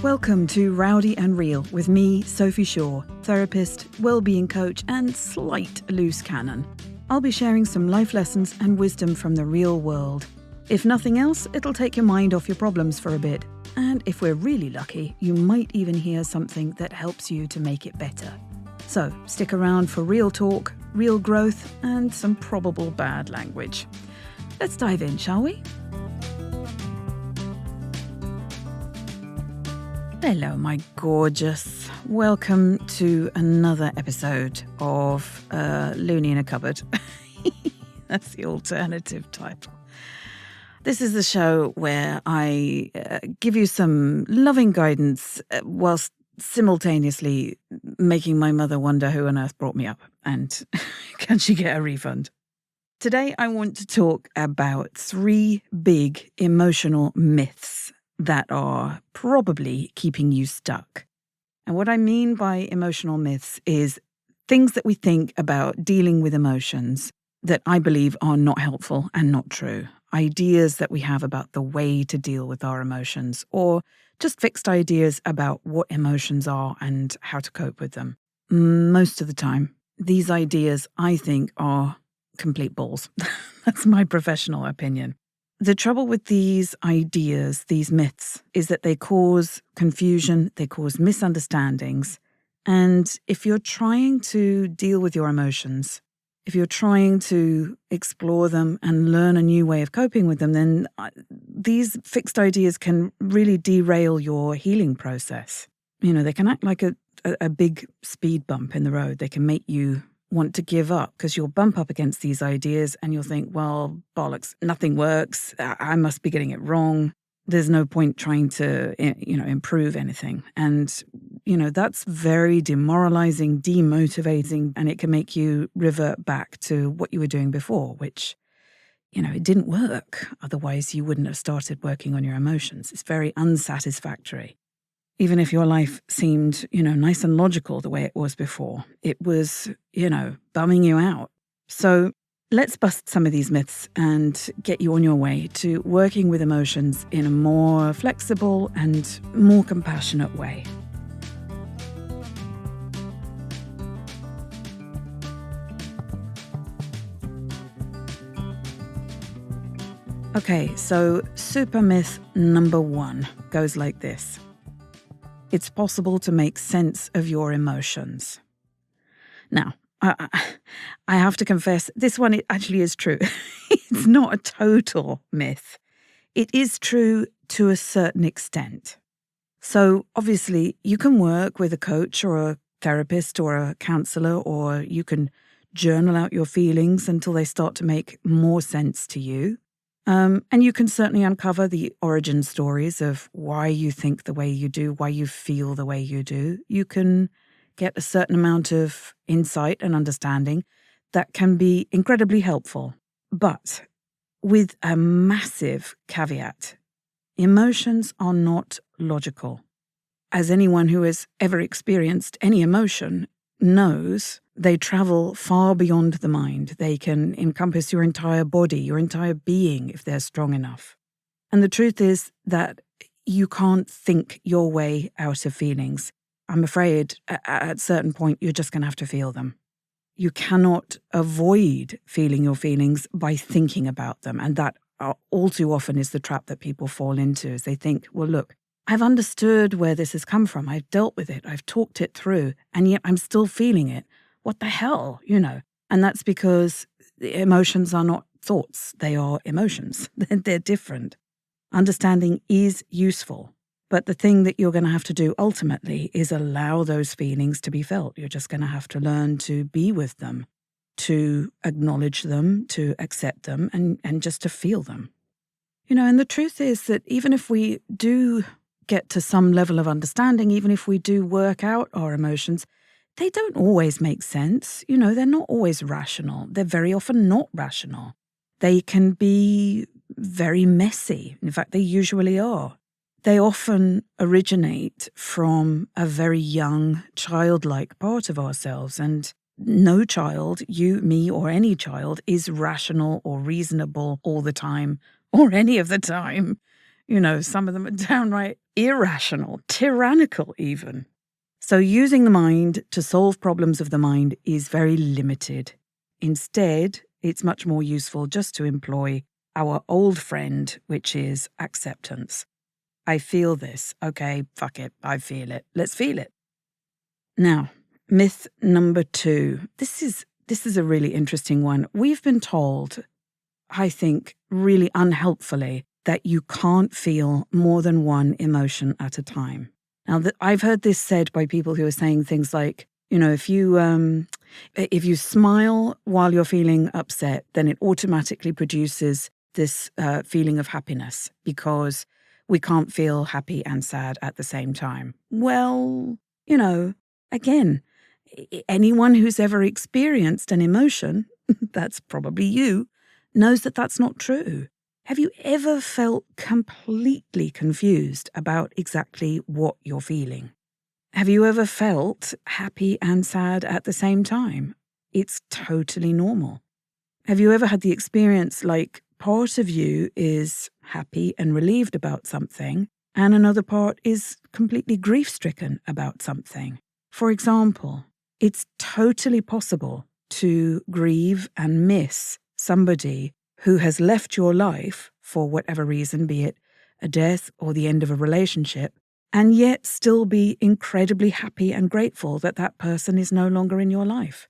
Welcome to Rowdy and Real with me, Sophie Shaw, therapist, wellbeing coach, and slight loose cannon. I'll be sharing some life lessons and wisdom from the real world. If nothing else, it'll take your mind off your problems for a bit. And if we're really lucky, you might even hear something that helps you to make it better. So stick around for real talk, real growth, and some probable bad language. Let's dive in, shall we? Hello, my gorgeous. Welcome to another episode of Loony in a Cupboard. That's the alternative title. This is the show where I give you some loving guidance whilst simultaneously making my mother wonder who on earth brought me up and can she get a refund. Today I want to talk about 3 big emotional myths that are probably keeping you stuck. And what I mean by emotional myths is things that we think about dealing with emotions that I believe are not helpful and not true. Ideas that we have about the way to deal with our emotions, or just fixed ideas about what emotions are and how to cope with them. Most of the time, these ideas, I think, are complete balls. That's my professional opinion. The trouble with these ideas, these myths, is that they cause confusion, they cause misunderstandings. And if you're trying to deal with your emotions, if you're trying to explore them and learn a new way of coping with them, then these fixed ideas can really derail your healing process. You know, they can act like a big speed bump in the road. They can make you want to give up because you'll bump up against these ideas and you'll think, well, bollocks, nothing works. I must be getting it wrong. There's no point trying to, improve anything. And, that's very demoralizing, demotivating, and it can make you revert back to what you were doing before, which, it didn't work. Otherwise, you wouldn't have started working on your emotions. It's very unsatisfactory. Even if your life seemed, nice and logical the way it was before, it was, bumming you out. So let's bust some of these myths and get you on your way to working with emotions in a more flexible and more compassionate way. Okay, so super myth number 1 goes like this. It's possible to make sense of your emotions. Now, I have to confess, this one it actually is true. It's not a total myth. It is true to a certain extent. So obviously, you can work with a coach or a therapist or a counselor, or you can journal out your feelings until they start to make more sense to you. And you can certainly uncover the origin stories of why you think the way you do, why you feel the way you do. You can get a certain amount of insight and understanding that can be incredibly helpful. But with a massive caveat, emotions are not logical. As anyone who has ever experienced any emotion knows, they travel far beyond the mind. They can encompass your entire body, your entire being, if they're strong enough. And the truth is that you can't think your way out of feelings. I'm afraid at a certain point, you're just going to have to feel them. You cannot avoid feeling your feelings by thinking about them. And that all too often is the trap that people fall into, is they think, well, look, I've understood where this has come from. I've dealt with it. I've talked it through, and yet I'm still feeling it. What the hell, And that's because emotions are not thoughts. They are emotions. They're different. Understanding is useful. But the thing that you're going to have to do ultimately is allow those feelings to be felt. You're just going to have to learn to be with them, to acknowledge them, to accept them, and just to feel them. And the truth is that even if we do get to some level of understanding, even if we do work out our emotions, they don't always make sense. They're not always rational. They're very often not rational. They can be very messy. In fact, they usually are. They often originate from a very young, childlike part of ourselves. And no child, you, me, or any child, is rational or reasonable all the time, or any of the time. Some of them are downright irrational, tyrannical even. So using the mind to solve problems of the mind is very limited. Instead, it's much more useful just to employ our old friend, which is acceptance. I feel this. Okay, fuck it. I feel it. Let's feel it. Now, myth number 2. This is a really interesting one. We've been told, I think, really unhelpfully, that you can't feel more than one emotion at a time. Now, I've heard this said by people who are saying things like, if you smile while you're feeling upset, then it automatically produces this feeling of happiness because we can't feel happy and sad at the same time. Well, again, anyone who's ever experienced an emotion, that's probably you, knows that that's not true. Have you ever felt completely confused about exactly what you're feeling? Have you ever felt happy and sad at the same time? It's totally normal. Have you ever had the experience like part of you is happy and relieved about something and another part is completely grief-stricken about something? For example, it's totally possible to grieve and miss somebody who has left your life for whatever reason, be it a death or the end of a relationship, and yet still be incredibly happy and grateful that that person is no longer in your life.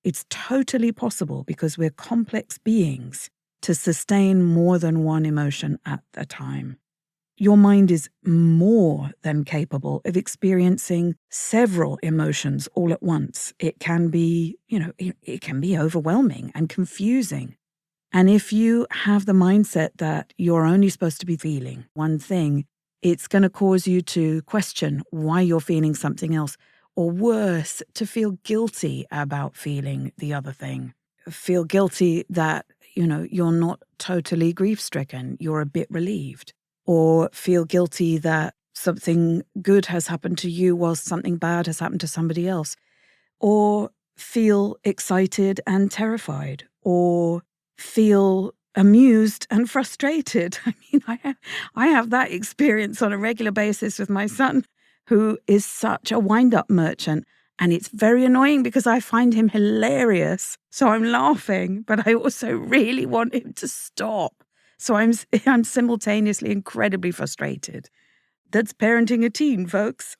It's totally possible because we're complex beings to sustain more than one emotion at a time. Your mind is more than capable of experiencing several emotions all at once. It can be, it can be overwhelming and confusing. And if you have the mindset that you're only supposed to be feeling one thing, it's going to cause you to question why you're feeling something else, or worse, to feel guilty about feeling the other thing. Feel guilty that, you're not totally grief-stricken, you're a bit relieved. Or feel guilty that something good has happened to you whilst something bad has happened to somebody else. Or feel excited and terrified. Or feel amused and frustrated. I have that experience on a regular basis with my son, who is such a wind-up merchant. And it's very annoying because I find him hilarious. So I'm laughing, but I also really want him to stop. So I'm simultaneously incredibly frustrated. That's parenting a teen, folks.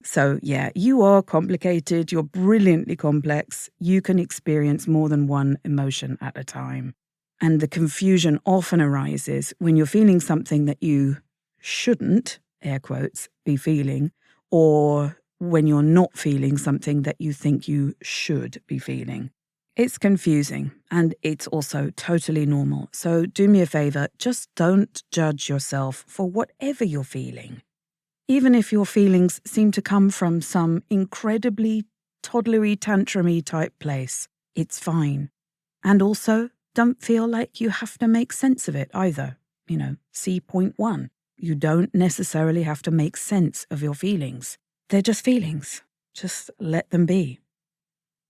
So yeah, you are complicated. You're brilliantly complex. You can experience more than one emotion at a time. And the confusion often arises when you're feeling something that you shouldn't, air quotes, be feeling, or when you're not feeling something that you think you should be feeling. It's confusing, and it's also totally normal. So do me a favor, just don't judge yourself for whatever you're feeling. Even if your feelings seem to come from some incredibly toddlery, tantrumy type place, it's fine. And also, don't feel like you have to make sense of it either. See point 1. You don't necessarily have to make sense of your feelings. They're just feelings. Just let them be.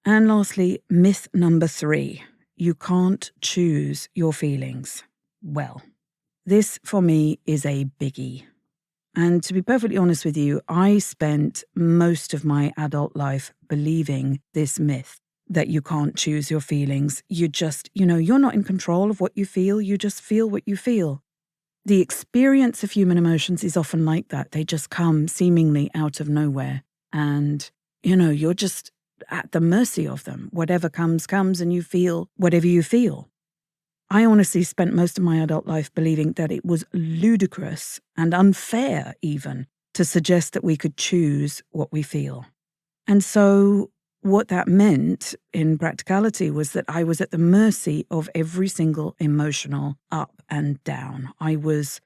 And lastly, myth number 3. You can't choose your feelings. Well, this for me is a biggie. And to be perfectly honest with you, I spent most of my adult life believing this myth that you can't choose your feelings. You just, you're not in control of what you feel. You just feel what you feel. The experience of human emotions is often like that. They just come seemingly out of nowhere. And, you're just at the mercy of them. Whatever comes, and you feel whatever you feel. I honestly spent most of my adult life believing that it was ludicrous and unfair even to suggest that we could choose what we feel. And so what that meant in practicality was that I was at the mercy of every single emotional up and down. I was,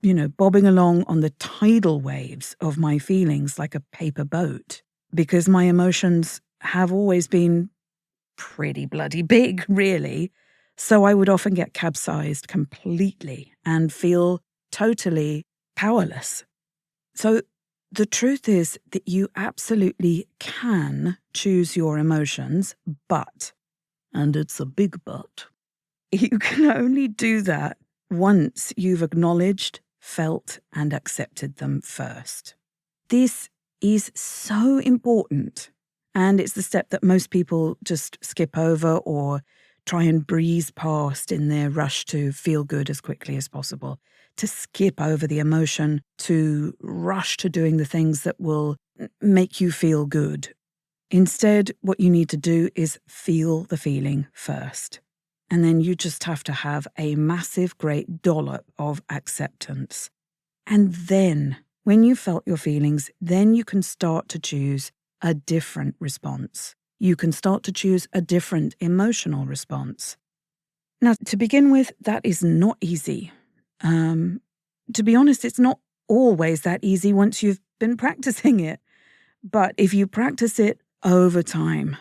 bobbing along on the tidal waves of my feelings like a paper boat, because my emotions have always been pretty bloody big, really. So I would often get capsized completely and feel totally powerless. So the truth is that you absolutely can choose your emotions, but, and it's a big but, you can only do that once you've acknowledged, felt, and accepted them first. This is so important, and it's the step that most people just skip over or try and breeze past in their rush to feel good as quickly as possible, to skip over the emotion, to rush to doing the things that will make you feel good. Instead, what you need to do is feel the feeling first. And then you just have to have a massive, great dollop of acceptance. And then, when you felt your feelings, then you can start to choose a different response. You can start to choose a different emotional response. Now, to begin with, that is not easy. To be honest, it's not always that easy once you've been practicing it. But if you practice it over time,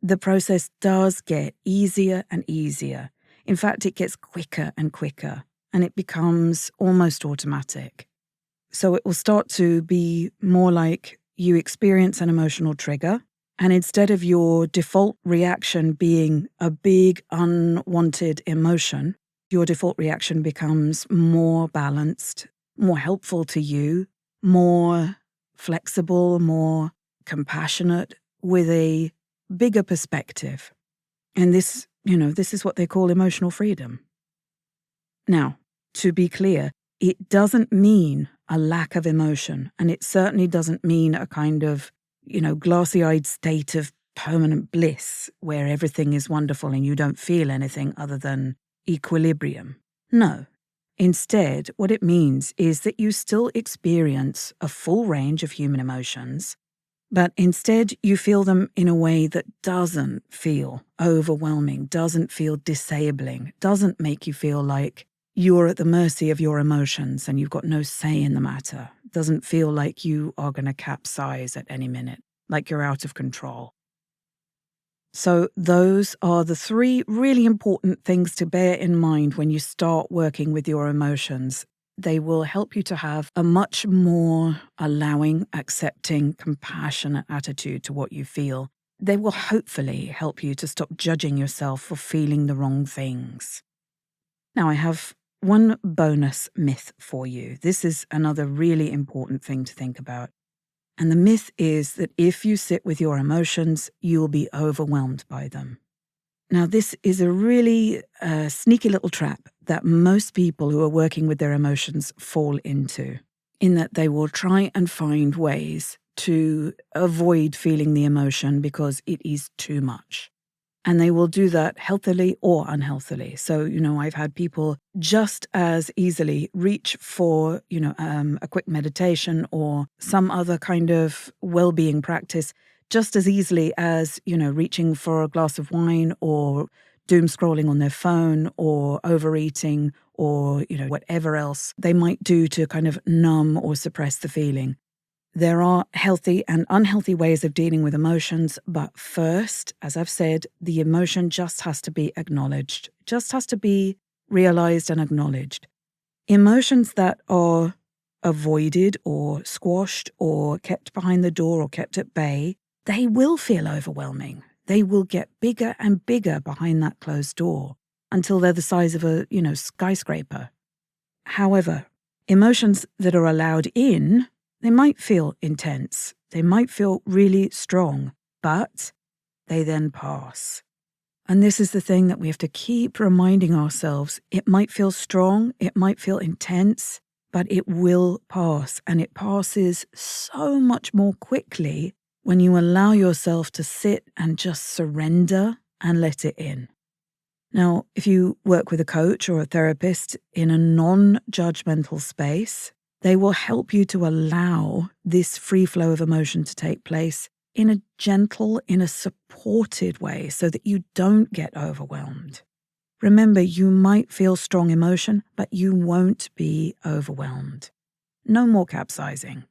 the process does get easier and easier. In fact, it gets quicker and quicker, and it becomes almost automatic. So it will start to be more like you experience an emotional trigger, and instead of your default reaction being a big unwanted emotion, your default reaction becomes more balanced, more helpful to you, more flexible, more compassionate, with a bigger perspective. And this is what they call emotional freedom. Now, to be clear, it doesn't mean a lack of emotion, and it certainly doesn't mean a kind of, glassy-eyed state of permanent bliss where everything is wonderful and you don't feel anything other than equilibrium. No. Instead, what it means is that you still experience a full range of human emotions, but instead you feel them in a way that doesn't feel overwhelming, doesn't feel disabling, doesn't make you feel like you're at the mercy of your emotions and you've got no say in the matter, doesn't feel like you are going to capsize at any minute, like you're out of control. So those are the 3 really important things to bear in mind when you start working with your emotions. They will help you to have a much more allowing, accepting, compassionate attitude to what you feel. They will hopefully help you to stop judging yourself for feeling the wrong things. Now, I have one bonus myth for you. This is another really important thing to think about. And the myth is that if you sit with your emotions, you'll be overwhelmed by them. Now, this is a really sneaky little trap that most people who are working with their emotions fall into, in that they will try and find ways to avoid feeling the emotion because it is too much. And they will do that healthily or unhealthily. So, I've had people just as easily reach for, a quick meditation or some other kind of well-being practice just as easily as, reaching for a glass of wine or doom scrolling on their phone or overeating or, whatever else they might do to kind of numb or suppress the feeling. There are healthy and unhealthy ways of dealing with emotions, but first, as I've said, the emotion just has to be acknowledged, just has to be realized and acknowledged. Emotions that are avoided or squashed or kept behind the door or kept at bay, they will feel overwhelming. They will get bigger and bigger behind that closed door until they're the size of a, skyscraper. However, emotions that are allowed in, they might feel intense, they might feel really strong, but they then pass. And this is the thing that we have to keep reminding ourselves. It might feel strong, it might feel intense, but it will pass. And it passes so much more quickly when you allow yourself to sit and just surrender and let it in. Now, if you work with a coach or a therapist in a non-judgmental space, they will help you to allow this free flow of emotion to take place in a gentle, in a supported way so that you don't get overwhelmed. Remember, you might feel strong emotion, but you won't be overwhelmed. No more capsizing.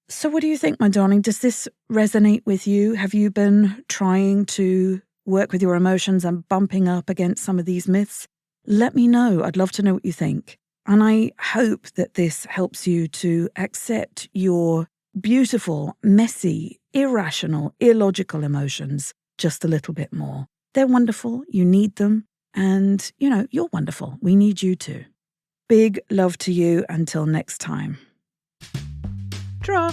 So what do you think, my darling? Does this resonate with you? Have you been trying to work with your emotions and bumping up against some of these myths? Let me know. I'd love to know what you think. And I hope that this helps you to accept your beautiful, messy, irrational, illogical emotions just a little bit more. They're wonderful. You need them. And, you're wonderful. We need you too. Big love to you until next time. Tra!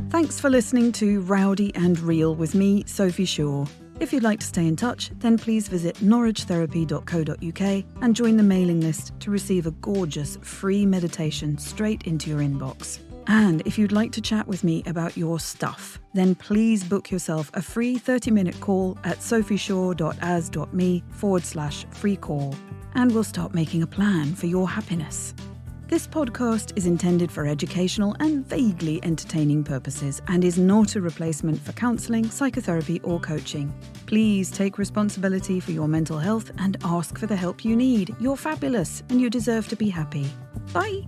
Thanks for listening to Rowdy and Real with me, Sophie Shaw. If you'd like to stay in touch, then please visit norwichtherapy.co.uk and join the mailing list to receive a gorgeous free meditation straight into your inbox. And if you'd like to chat with me about your stuff, then please book yourself a free 30-minute call at sophieshaw.as.me/free call, and we'll start making a plan for your happiness. This podcast is intended for educational and vaguely entertaining purposes and is not a replacement for counselling, psychotherapy or coaching. Please take responsibility for your mental health and ask for the help you need. You're fabulous and you deserve to be happy. Bye!